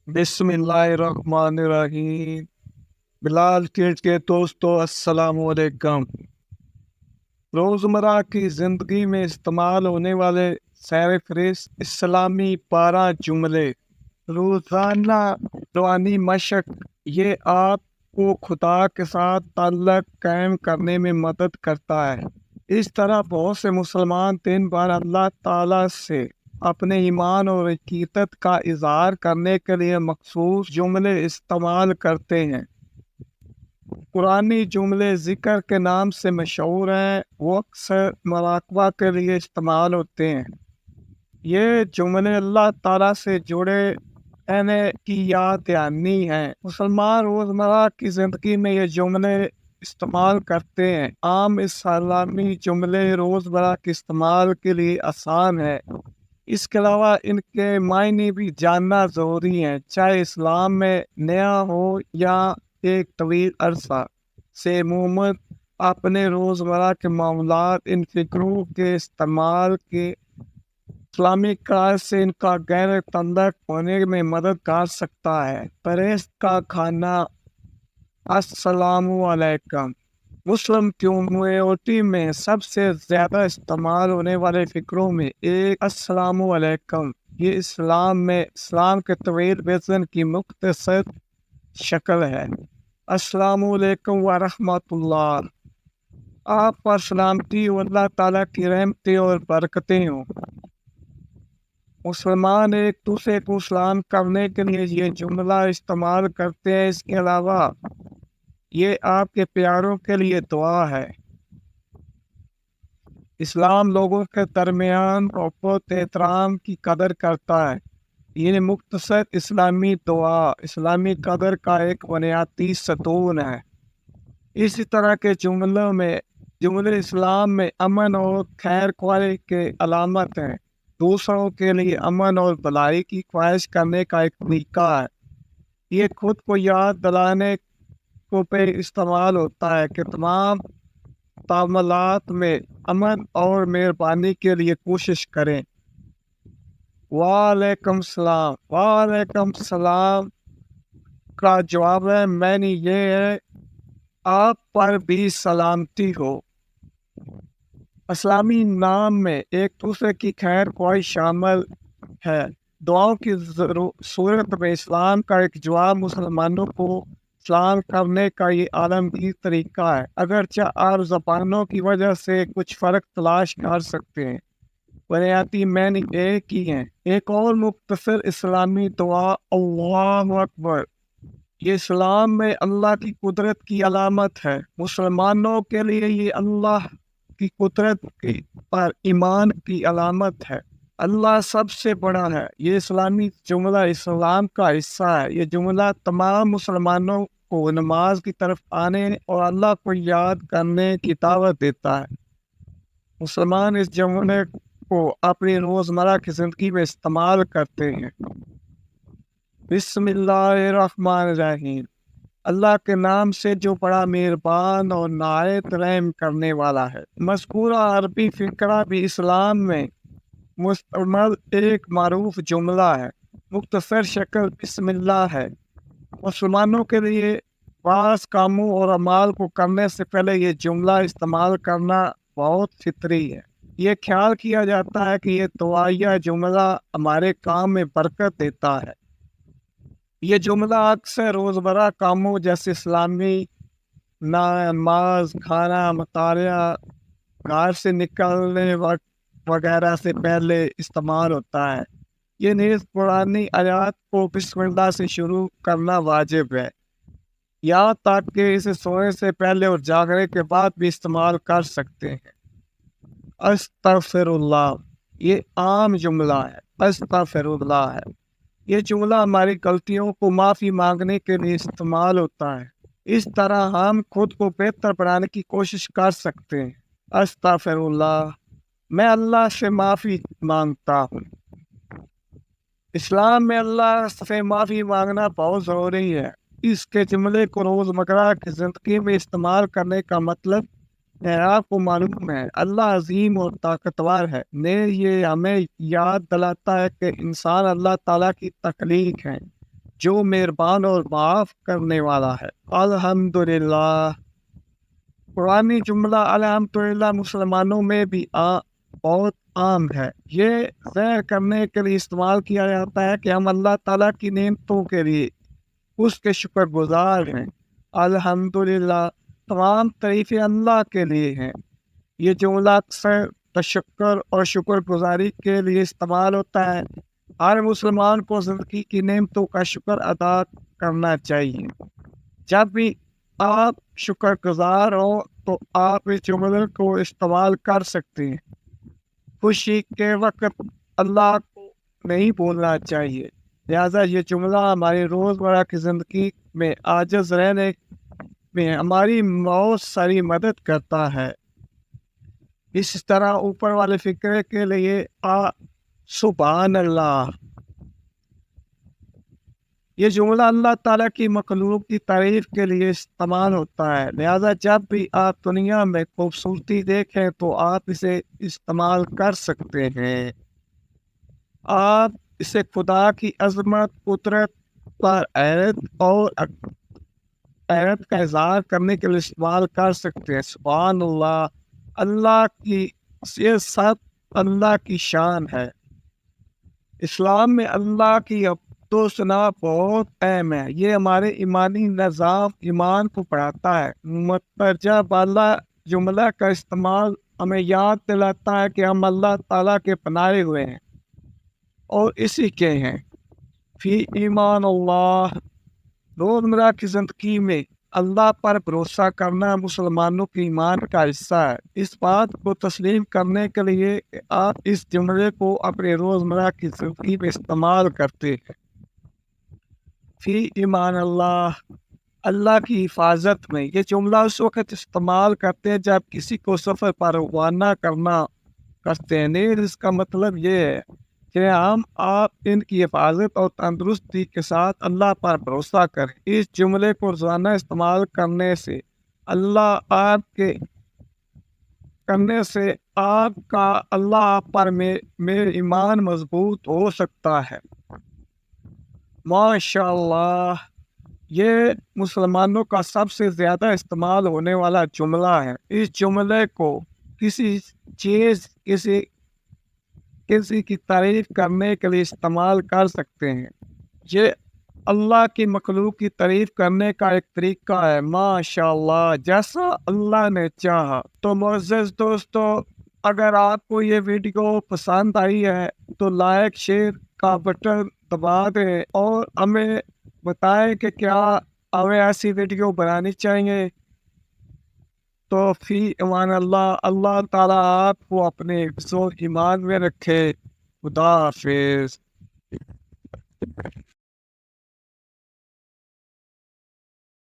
بسم اللہ الرحمن الرحیم۔ بلال کیٹ کے دوستو السلام علیکم۔ روزمرہ کی زندگی میں استعمال ہونے والے سیر فہرست اسلامی 12 جملے روزانہ روحانی مشق، یہ آپ کو خدا کے ساتھ تعلق قائم کرنے میں مدد کرتا ہے۔ اس طرح بہت سے مسلمان دن بھر اللہ تعالیٰ سے اپنے ایمان اور عقیدت کا اظہار کرنے کے لیے مخصوص جملے استعمال کرتے ہیں۔ قرآنی جملے ذکر کے نام سے مشہور ہیں، وہ اکثر مراقبہ کے لیے استعمال ہوتے ہیں۔ یہ جملے اللہ تعالیٰ سے جڑے رہنے کی یاد دہانی ہیں۔ مسلمان روزمرہ کی زندگی میں یہ جملے استعمال کرتے ہیں۔ عام اسلامی جملے روزمرہ کے استعمال کے لیے آسان ہے، اس کے علاوہ ان کے معنی بھی جاننا ضروری ہے، چاہے اسلام میں نیا ہو یا ایک طویل عرصہ سے مومن اپنے روزمرہ کے معاملات ان فکروں کے استعمال کے اسلامی قواعد سے ان کا غیر تعلق ہونے میں مدد کر سکتا ہے۔ پرہیز کا کھانا۔ السلام علیکم۔ مسلم کمیونٹی میں سب سے زیادہ استعمال ہونے والے فکروں میں ایک السلام علیکم۔ یہ اسلام کے طویل ورژن کی مختصر شکل ہے۔ السلام علیکم ورحمۃ اللہ۔ آپ پر سلامتی اور اللہ تعالیٰ کی رحمتیں اور برکتیں ہوں۔ مسلمان ایک دوسرے کو سلام کرنے کے لیے یہ جملہ استعمال کرتے ہیں۔ اس کے علاوہ یہ آپ کے پیاروں کے لیے دعا ہے۔ اسلام لوگوں کے درمیان محبت احترام کی قدر کرتا ہے۔ یہ مختصر اسلامی دعا اسلامی قدر کا ایک بنیادی ستون ہے۔ اسی طرح کے جملے اسلام میں امن اور خیر خواہی کے علامت ہیں۔ دوسروں کے لیے امن اور بھلائی کی خواہش کرنے کا ایک طریقہ ہے۔ یہ خود کو یاد دلانے کو پہ استعمال ہوتا ہے کہ تمام تعاملات میں امن اور مہربانی کے لیے کوشش کریں۔ وعلیکم السلام۔ وعلیکم السلام کا جواب ہے معنی یہ ہے آپ پر بھی سلامتی ہو۔ اسلامی نام میں ایک دوسرے کی خیر خواہی شامل ہے۔ دعاؤں کی صورت میں اسلام کا ایک جواب مسلمانوں کو سلام کرنے کا یہ عالمگیر طریقہ ہے، اگرچہ آپ زبانوں کی وجہ سے کچھ فرق تلاش کر سکتے ہیں، بنیادی معنی ایک ہی ہیں۔ ایک اور مختصر اسلامی دعا اللہ اکبر، یہ اسلام میں اللہ کی قدرت کی علامت ہے۔ مسلمانوں کے لیے یہ اللہ کی قدرت پر ایمان کی علامت ہے۔ اللہ سب سے بڑا ہے۔ یہ اسلامی جملہ اسلام کا حصہ ہے۔ یہ جملہ تمام مسلمانوں کو نماز کی طرف آنے اور اللہ کو یاد کرنے کی دعوت دیتا ہے۔ مسلمان اس جملے کو اپنی روزمرہ کی زندگی میں استعمال کرتے ہیں۔ بسم اللہ الرحمن الرحیم۔ اللہ کے نام سے جو بڑا مہربان اور نہایت رحم کرنے والا ہے۔ مذکورہ عربی فقرہ بھی اسلام میں مستعمل ایک معروف جملہ ہے۔ مختصر شکل بسم اللہ ہے۔ مسلمانوں کے لیے بعض کاموں اور اعمال کو کرنے سے پہلے یہ جملہ استعمال کرنا بہت فطری ہے۔ یہ خیال کیا جاتا ہے کہ یہ دعائیہ جملہ ہمارے کام میں برکت دیتا ہے۔ یہ جملہ اکثر روزمرہ کاموں جیسے اسلامی نماز، کھانا، مطالعہ، گھر سے نکلنے وقت وغیرہ سے پہلے استعمال ہوتا ہے۔ یہ نیز پرانی آیات کو بسم اللہ سے شروع کرنا واجب ہے، یہاں تک کہ اسے سونے سے پہلے اور جاگنے کے بعد بھی استعمال کر سکتے ہیں۔ استغفر اللہ، یہ عام جملہ ہے۔ استغفر اللہ ہے، یہ جملہ ہماری غلطیوں کو معافی مانگنے کے لیے استعمال ہوتا ہے۔ اس طرح ہم خود کو بہتر بنانے کی کوشش کر سکتے ہیں۔ استغفر اللہ، میں اللہ سے معافی مانگتا ہوں۔ اسلام میں اللہ سے معافی مانگنا بہت ضروری ہے۔ اس کے جملے کو روزمرہ کی زندگی میں استعمال کرنے کا مطلب ہے آپ کو معلوم ہے اللہ عظیم اور طاقتور ہے، یہ ہمیں یاد دلاتا ہے کہ انسان اللہ تعالیٰ کی تخلیق ہے، جو مہربان اور معاف کرنے والا ہے۔ الحمدللہ۔ قرآنی جملہ الحمدللہ مسلمانوں میں بھی بہت عام ہے۔ یہ ظاہر کرنے کے لیے استعمال کیا جاتا ہے کہ ہم اللہ تعالیٰ کی نعمتوں کے لیے اس کے شکر گزار ہیں۔ الحمدللہ، تمام تعریفیں اللہ کے لیے ہیں۔ یہ جملہ اکثر تشکر اور شکر گزاری کے لیے استعمال ہوتا ہے۔ ہر مسلمان کو زندگی کی نعمتوں کا شکر ادا کرنا چاہیے۔ جب بھی آپ شکر گزار ہوں تو آپ اس جملے کو استعمال کر سکتے ہیں۔ خوشی کے وقت اللہ کو نہیں بھولنا چاہیے، لہذا یہ جملہ ہماری روزمرہ کی زندگی میں عاجز رہنے میں ہماری بہت ساری مدد کرتا ہے۔ اس طرح اوپر والے فکرے کے لیے سبحان اللہ، یہ جملہ اللہ تعالیٰ کی مخلوق کی تعریف کے لیے استعمال ہوتا ہے، لہذا جب بھی آپ دنیا میں خوبصورتی دیکھیں تو آپ اسے استعمال کر سکتے ہیں۔ آپ اسے خدا کی عظمت، قدرت پر حیرت کا اظہار کرنے کے لیے استعمال کر سکتے ہیں۔ سبحان اللہ، یہ سب اللہ کی شان ہے۔ اسلام میں اللہ کی تو ثنا بہت اہم ہے۔ یہ ہمارے ایمانی نظام ایمان کو پڑھاتا ہے۔ مترجہ بالا جملہ کا استعمال ہمیں یاد دلاتا ہے کہ ہم اللہ تعالیٰ کے بنائے ہوئے ہیں اور اسی کے ہیں۔ فی ایمان اللہ، روزمرہ کی زندگی میں اللہ پر بھروسہ کرنا مسلمانوں کے ایمان کا حصہ ہے۔ اس بات کو تسلیم کرنے کے لیے کہ آپ اس جملے کو اپنے روزمرہ کی زندگی میں استعمال کرتے ہیں۔ فی ایمان اللہ، اللہ کی حفاظت میں، یہ جملہ اس وقت استعمال کرتے ہیں جب کسی کو سفر پر روانہ کرتے ہیں۔ نیز اس کا مطلب یہ ہے کہ آپ ان کی حفاظت اور تندرستی کے ساتھ اللہ پر بھروسہ کریں۔ اس جملے کو روزانہ استعمال کرنے سے اللہ پر میرے ایمان مضبوط ہو سکتا ہے۔ ماشاء اللہ، یہ مسلمانوں کا سب سے زیادہ استعمال ہونے والا جملہ ہے۔ اس جملے کو کسی چیز کسی کی تعریف کرنے کے لیے استعمال کر سکتے ہیں۔ یہ اللہ کی مخلوق کی تعریف کرنے کا ایک طریقہ ہے۔ ماشاء اللہ، جیسا اللہ نے چاہا۔ تو معزز دوستو، اگر آپ کو یہ ویڈیو پسند آئی ہے تو لائک شیئر کا بٹن دبا دیں اور ہمیں بتائیں کہ کیا ہمیں ایسی ویڈیو بنانی چاہیے۔ تو فی امان اللہ، اللہ تعالیٰ آپ کو اپنے حفظ و ایمان میں رکھے۔ خدا حافظ۔